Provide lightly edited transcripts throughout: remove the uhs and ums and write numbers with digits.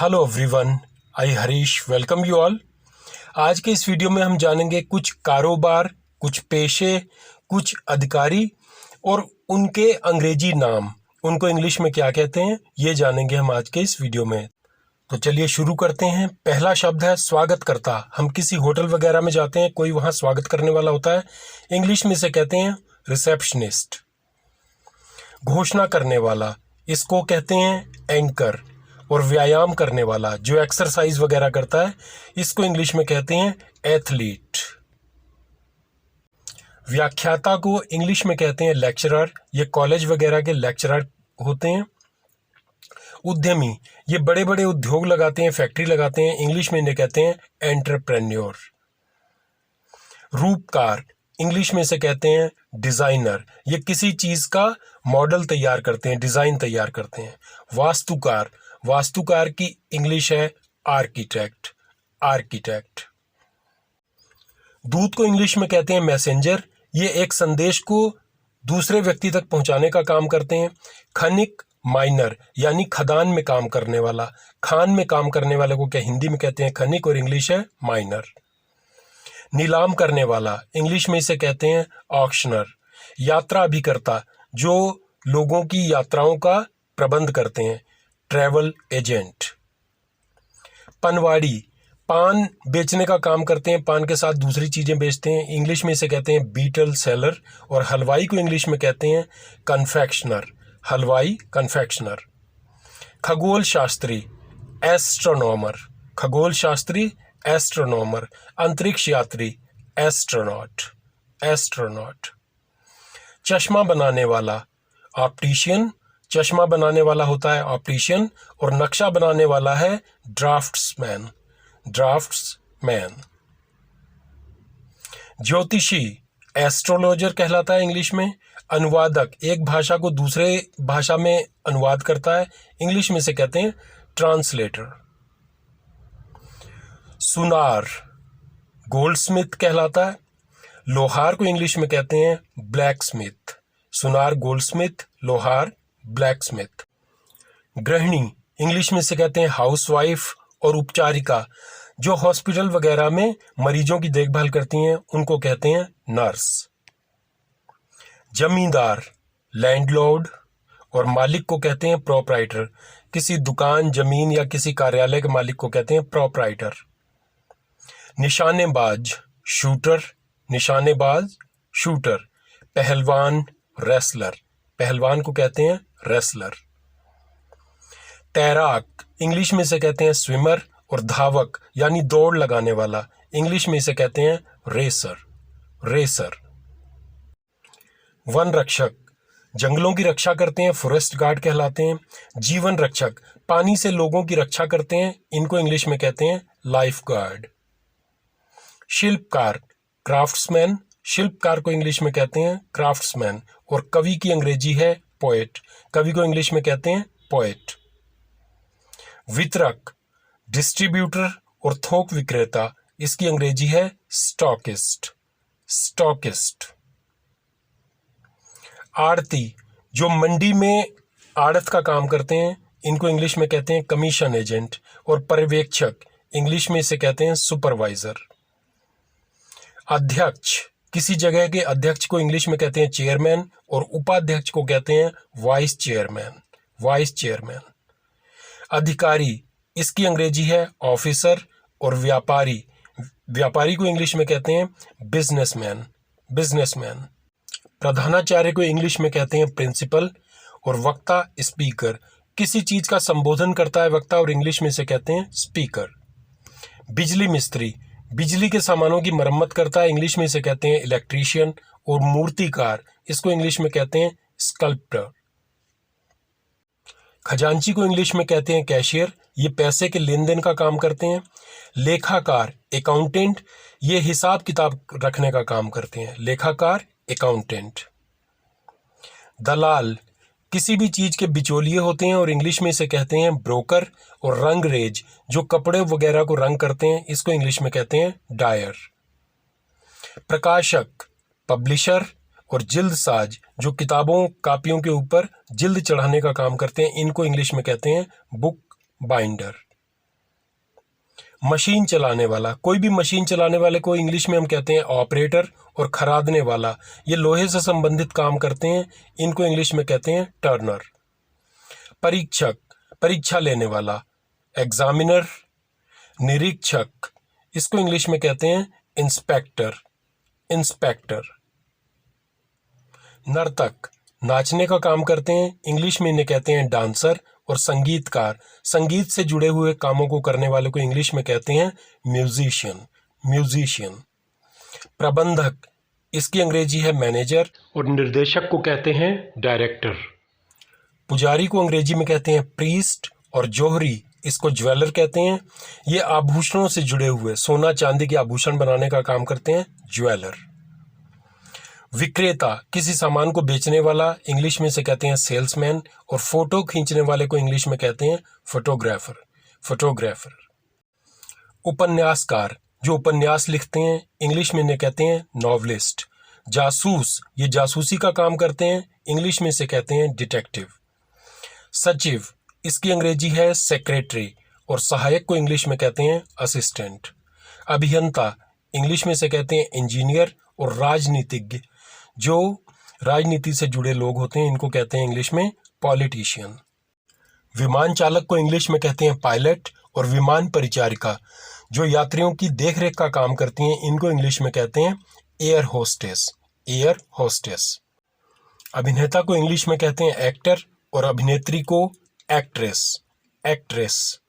Hello everyone, I Harish welcome you all. आज के इस वीडियो में हम जानेंगे कुछ कारोबार, कुछ पेशे, कुछ अधिकारी और उनके अंग्रेजी नाम, उनको इंग्लिश में क्या कहते हैं, ये जानेंगे हम आज के इस वीडियो में। तो चलिए शुरू करते हैं। पहला शब्द है स्वागतकर्ता। हम किसी होटल वगैरह में जाते हैं, कोई वहाँ स्वागत करने वाला होता है, इंग्लिश में इसे कहते हैं रिसेप्शनिस्ट। घोषणा करने वाला, इसको कहते हैं एंकर। और व्यायाम करने वाला, जो एक्सरसाइज वगैरह करता है, इसको इंग्लिश में कहते हैं एथलीट। व्याख्याता को इंग्लिश में कहते हैं लेक्चरर। ये कॉलेज वगैरह के लेक्चरर होते हैं। उद्यमी, ये बड़े बड़े उद्योग लगाते हैं, फैक्ट्री लगाते हैं, इंग्लिश में इन्हें कहते हैं एंटरप्रेन्योर। रूपकार, इंग्लिश में इसे कहते हैं डिजाइनर। ये किसी चीज का मॉडल तैयार करते हैं, डिजाइन तैयार करते हैं। वास्तुकार, वास्तुकार की इंग्लिश है आर्किटेक्ट, आर्किटेक्ट। दूत को इंग्लिश में कहते हैं मैसेंजर। ये एक संदेश को दूसरे व्यक्ति तक पहुंचाने का काम करते हैं। खनिक, माइनर, यानी खदान में काम करने वाला। खान में काम करने वाले को क्या हिंदी में कहते हैं खनिक और इंग्लिश है माइनर। नीलाम करने वाला, इंग्लिश में इसे कहते हैं ऑक्शनर। यात्रा अभिकर्ता, जो लोगों की यात्राओं का प्रबंध करते हैं, ट्रैवल एजेंट। पनवाड़ी, पान बेचने का काम करते हैं, पान के साथ दूसरी चीजें बेचते हैं, इंग्लिश में इसे कहते हैं बीटल सेलर। और हलवाई को इंग्लिश में कहते हैं कन्फेक्शनर, हलवाई कन्फेक्शनर। खगोल शास्त्री, एस्ट्रोनॉमर, खगोल शास्त्री एस्ट्रोनॉमर। अंतरिक्ष यात्री, एस्ट्रोनॉट, एस्ट्रोनॉट। चश्मा बनाने वाला, ऑप्टिशियन। चश्मा बनाने वाला होता है ऑप्टिशियन। और नक्शा बनाने वाला है ड्राफ्ट्समैन, ड्राफ्ट्समैन। ज्योतिषी, एस्ट्रोलॉजर कहलाता है इंग्लिश में। अनुवादक, एक भाषा को दूसरे भाषा में अनुवाद करता है, इंग्लिश में से कहते हैं ट्रांसलेटर। सुनार, गोल्डस्मिथ कहलाता है। लोहार को इंग्लिश में कहते हैं ब्लैक स्मिथ। सुनार, गोल्डस्मिथ, लोहार, ब्लैक स्मिथ। गृहिणी, इंग्लिश में से कहते हैं हाउसवाइफ। और उपचारिका, जो हॉस्पिटल वगैरह में मरीजों की देखभाल करती हैं, उनको कहते हैं नर्स। जमींदार, लैंडलॉर्ड। और मालिक को कहते हैं प्रोप्राइटर। किसी दुकान, जमीन या किसी कार्यालय के मालिक को कहते हैं प्रोप्राइटर। निशानेबाज, शूटर, निशानेबाज, शूटर। पहलवान, रेसलर, पहलवान को कहते हैं रेसलर। तैराक, इंग्लिश में इसे कहते हैं स्विमर। और धावक यानी दौड़ लगाने वाला, इंग्लिश में इसे कहते हैं रेसर, रेसर। वन रक्षक, जंगलों की रक्षा करते हैं, फॉरेस्ट गार्ड कहलाते हैं। जीवन रक्षक, पानी से लोगों की रक्षा करते हैं, इनको इंग्लिश में कहते हैं लाइफ गार्ड। शिल्पकार, क्राफ्ट्समैन, शिल्पकार को इंग्लिश में कहते हैं क्राफ्ट्समैन। और कवि की अंग्रेजी है पोएट, कवि को इंग्लिश में कहते हैं पोएट। वितरक, डिस्ट्रीब्यूटर और थोक विक्रेता, इसकी अंग्रेजी है स्टॉकिस्ट, स्टॉकिस्ट। आड़ती, जो मंडी में आड़त का काम करते हैं, इनको इंग्लिश में कहते हैं कमीशन एजेंट। और पर्यवेक्षक, इंग्लिश में इसे कहते हैं सुपरवाइजर। अध्यक्ष, किसी जगह के अध्यक्ष को इंग्लिश में कहते हैं चेयरमैन। और उपाध्यक्ष को कहते हैं वाइस चेयरमैन, वाइस चेयरमैन। अधिकारी, इसकी अंग्रेजी है ऑफिसर। और व्यापारी, व्यापारी को इंग्लिश में कहते हैं बिजनेसमैन, बिजनेसमैन। प्रधानाचार्य को इंग्लिश में कहते हैं प्रिंसिपल। और वक्ता, स्पीकर, किसी चीज का संबोधन करता है वक्ता, और इंग्लिश में इसे कहते हैं स्पीकर। बिजली मिस्त्री, बिजली के सामानों की मरम्मत करता है, इंग्लिश में इसे कहते हैं इलेक्ट्रीशियन। और मूर्तिकार, इसको इंग्लिश में कहते हैं स्कल्प्टर। खजांची को इंग्लिश में कहते हैं कैशियर, ये पैसे के लेन देन का काम करते हैं। लेखाकार, अकाउंटेंट, ये हिसाब किताब रखने का काम करते हैं, लेखाकार, अकाउंटेंट। दलाल, किसी भी चीज के बिचौलिए होते हैं, और इंग्लिश में इसे कहते हैं ब्रोकर। और रंगरेज, जो कपड़े वगैरह को रंग करते हैं, इसको इंग्लिश में कहते हैं डायर। प्रकाशक, पब्लिशर। और जिल्दसाज, जो किताबों कापियों के ऊपर जिल्द चढ़ाने का काम करते हैं, इनको इंग्लिश में कहते हैं बुक बाइंडर। मशीन चलाने वाला, कोई भी मशीन चलाने वाले को इंग्लिश में हम कहते हैं ऑपरेटर। और खरादने वाला, ये लोहे से संबंधित काम करते हैं, इनको इंग्लिश में कहते हैं टर्नर। परीक्षक, परीक्षा लेने वाला, एग्जामिनर। निरीक्षक, इसको इंग्लिश में कहते हैं इंस्पेक्टर, इंस्पेक्टर। नर्तक, नाचने का काम करते हैं, इंग्लिश में इन्हें कहते हैं डांसर। और संगीतकार, संगीत से जुड़े हुए कामों को करने वाले को इंग्लिश में कहते हैं म्यूजिशियन, म्यूजिशियन। प्रबंधक, इसकी अंग्रेजी है मैनेजर। और निर्देशक को कहते हैं डायरेक्टर। पुजारी को अंग्रेजी में कहते हैं प्रीस्ट। और जौहरी, इसको ज्वेलर कहते हैं। ये आभूषणों से जुड़े हुए सोना चांदी के आभूषण बनाने का काम करते हैं, ज्वेलर। विक्रेता, किसी सामान को बेचने वाला, इंग्लिश में से कहते हैं सेल्समैन। और फोटो खींचने वाले को इंग्लिश में कहते हैं फोटोग्राफर, फोटोग्राफर। उपन्यासकार, जो उपन्यास लिखते हैं, इंग्लिश में इन्हें कहते हैं नॉवलिस्ट। जासूस, ये जासूसी का काम करते हैं, इंग्लिश में से कहते हैं डिटेक्टिव। सचिव, इसकी अंग्रेजी है सेक्रेटरी। और सहायक को इंग्लिश में कहते हैं असिस्टेंट। अभियंता, इंग्लिश में से कहते हैं इंजीनियर। और राजनीतिज्ञ, जो राजनीति से जुड़े लोग होते हैं, इनको कहते हैं इंग्लिश में पॉलिटिशियन। विमान चालक को इंग्लिश में कहते हैं पायलट। और विमान परिचारिका, जो यात्रियों की देखरेख का काम करती हैं, इनको इंग्लिश में कहते हैं एयर होस्टेस, एयर होस्टेस। अभिनेता को इंग्लिश में कहते हैं एक्टर। और अभिनेत्री को एक्ट्रेस, एक्ट्रेस।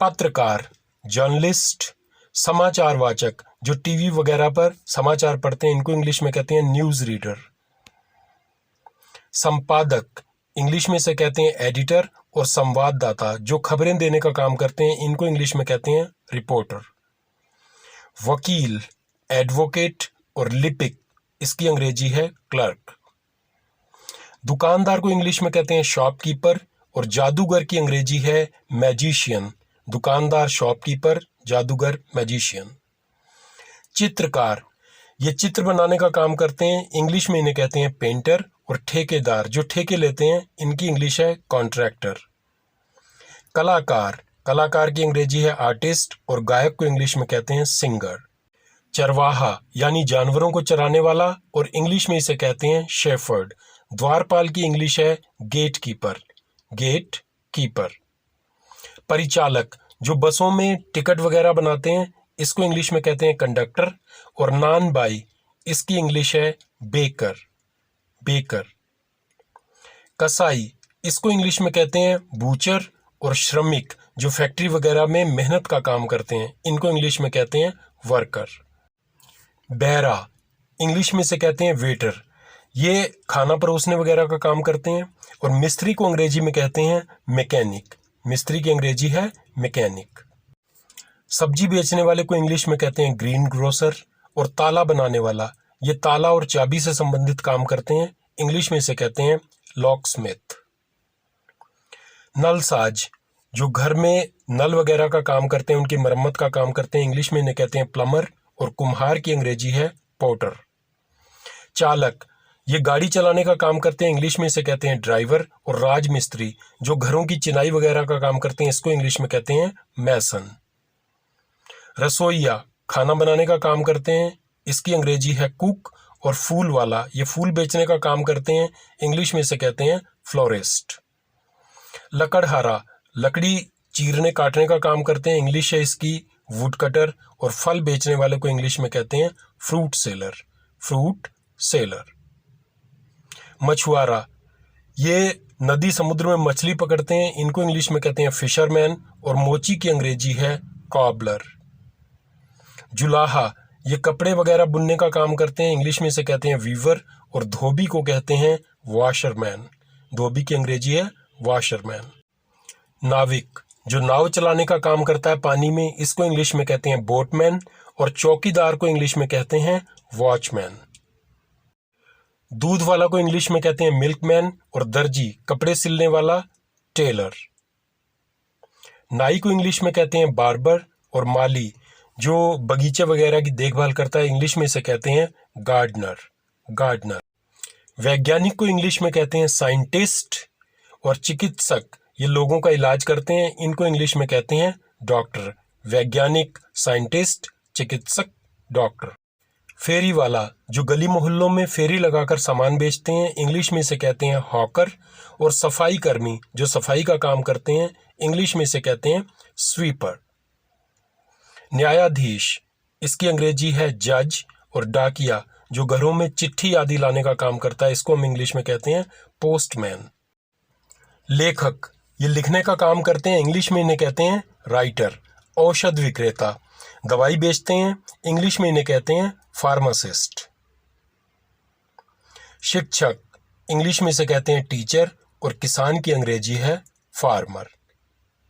पत्रकार, जर्नलिस्ट। समाचार वाचक, जो टीवी वगैरह पर समाचार पढ़ते हैं, इनको इंग्लिश में कहते हैं न्यूज रीडर। संपादक, इंग्लिश में से कहते हैं एडिटर। और संवाददाता, जो खबरें देने का काम करते हैं, इनको इंग्लिश में कहते हैं रिपोर्टर। वकील, एडवोकेट। और लिपिक, इसकी अंग्रेजी है क्लर्क। दुकानदार को इंग्लिश में कहते हैं शॉपकीपर। और जादूगर की अंग्रेजी है मैजिशियन। दुकानदार शॉपकीपर, जादूगर मैजिशियन। चित्रकार, ये चित्र बनाने का काम करते हैं, इंग्लिश में इन्हें कहते हैं पेंटर। और ठेकेदार, जो ठेके लेते हैं, इनकी इंग्लिश है कॉन्ट्रैक्टर। कलाकार, कलाकार की अंग्रेजी है आर्टिस्ट। और गायक को इंग्लिश में कहते हैं सिंगर। चरवाहा, यानी जानवरों को चराने वाला, और इंग्लिश में इसे कहते हैं शेफर्ड। द्वारपाल की इंग्लिश है गेट कीपर, गेट कीपर। परिचालक, जो बसों में टिकट वगैरह बनाते हैं, इसको इंग्लिश में कहते हैं कंडक्टर। और नान बाई, इसकी इंग्लिश है बेकर, बेकर। कसाई, इसको इंग्लिश में कहते हैं बूचर। और श्रमिक, जो फैक्ट्री वगैरह में मेहनत का काम करते हैं, इनको इंग्लिश में कहते हैं वर्कर। बैरा, इंग्लिश में से कहते हैं वेटर, ये खाना परोसने वगैरह का काम करते हैं। और मिस्त्री को अंग्रेजी में कहते हैं मैकेनिक, मिस्त्री की अंग्रेजी है मैकेनिक। सब्जी बेचने वाले को इंग्लिश में कहते हैं ग्रीन ग्रोसर। और ताला बनाने वाला, ये ताला और चाबी से संबंधित काम करते हैं, इंग्लिश में इसे कहते हैं लॉक स्मिथ। नलसाज, जो घर में नल वगैरह का काम करते हैं, उनकी मरम्मत का काम करते हैं, इंग्लिश में इन्हें कहते हैं प्लम्बर। और कुम्हार की अंग्रेजी है पोर्टर। चालक, ये गाड़ी चलाने का काम करते हैं, इंग्लिश में इसे कहते हैं ड्राइवर। और राजमिस्त्री, जो घरों की चिनाई वगैरह का काम करते हैं, इसको इंग्लिश में कहते हैं मैसन। रसोइया, खाना बनाने का काम करते हैं, इसकी अंग्रेजी है कुक। और फूल वाला, ये फूल बेचने का काम करते हैं, इंग्लिश में इसे कहते हैं फ्लोरिस्ट। लकड़हारा, लकड़ी चीरने काटने का काम करते हैं, इंग्लिश है इसकी वुड कटर। और फल बेचने वाले को इंग्लिश में कहते हैं फ्रूट सेलर, फ्रूट सेलर। मछुआरा, ये नदी समुद्र में मछली पकड़ते हैं, इनको इंग्लिश में कहते हैं फिशरमैन। और मोची की अंग्रेजी है कॉबलर। जुलाहा, ये कपड़े वगैरह बुनने का काम करते हैं, इंग्लिश में इसे कहते हैं वीवर। और धोबी को कहते हैं वॉशरमैन, धोबी की अंग्रेजी है वॉशरमैन। नाविक, जो नाव चलाने का काम करता है पानी में, इसको इंग्लिश में कहते हैं बोटमैन। और चौकीदार को इंग्लिश में कहते हैं वॉचमैन। दूध वाला को इंग्लिश में कहते हैं मिल्कमैन। और दर्जी, कपड़े सिलने वाला, टेलर। नाई को इंग्लिश में कहते हैं बार्बर। और माली, जो बगीचे वगैरह की देखभाल करता है, इंग्लिश में इसे कहते हैं गार्डनर, गार्डनर। वैज्ञानिक को इंग्लिश में कहते हैं साइंटिस्ट। और चिकित्सक, ये लोगों का इलाज करते हैं, इनको इंग्लिश में कहते हैं डॉक्टर, वैज्ञानिक, साइंटिस्ट, चिकित्सक, डॉक्टर। फेरी वाला जो गली मोहल्लों में फेरी लगाकर सामान बेचते हैं, इंग्लिश में से कहते हैं हॉकर। और सफाई कर्मी जो सफाई का काम करते हैं, इंग्लिश में से कहते हैं स्वीपर। न्यायाधीश, इसकी अंग्रेजी है जज। और डाकिया जो घरों में चिट्ठी आदि लाने का काम करता है, इसको हम इंग्लिश में कहते हैं पोस्टमैन। लेखक, ये लिखने का काम करते हैं, इंग्लिश में इन्हें कहते हैं राइटर। औषध विक्रेता, दवाई बेचते हैं, इंग्लिश में इन्हें कहते हैं फार्मासिस्ट। शिक्षक, इंग्लिश में से कहते हैं टीचर। और किसान की अंग्रेजी है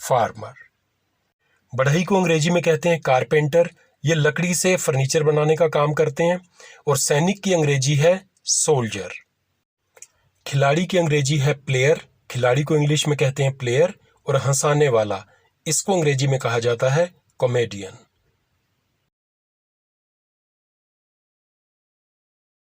फार्मर। बढ़ई को अंग्रेजी में कहते हैं कारपेंटर। ये लकड़ी से फर्नीचर बनाने का काम करते हैं। और सैनिक की अंग्रेजी है सोल्जर। खिलाड़ी की अंग्रेजी है प्लेयर। खिलाड़ी को इंग्लिश में कहते हैं प्लेयर। और हंसाने वाला, इसको अंग्रेजी में कहा जाता है कॉमेडियन।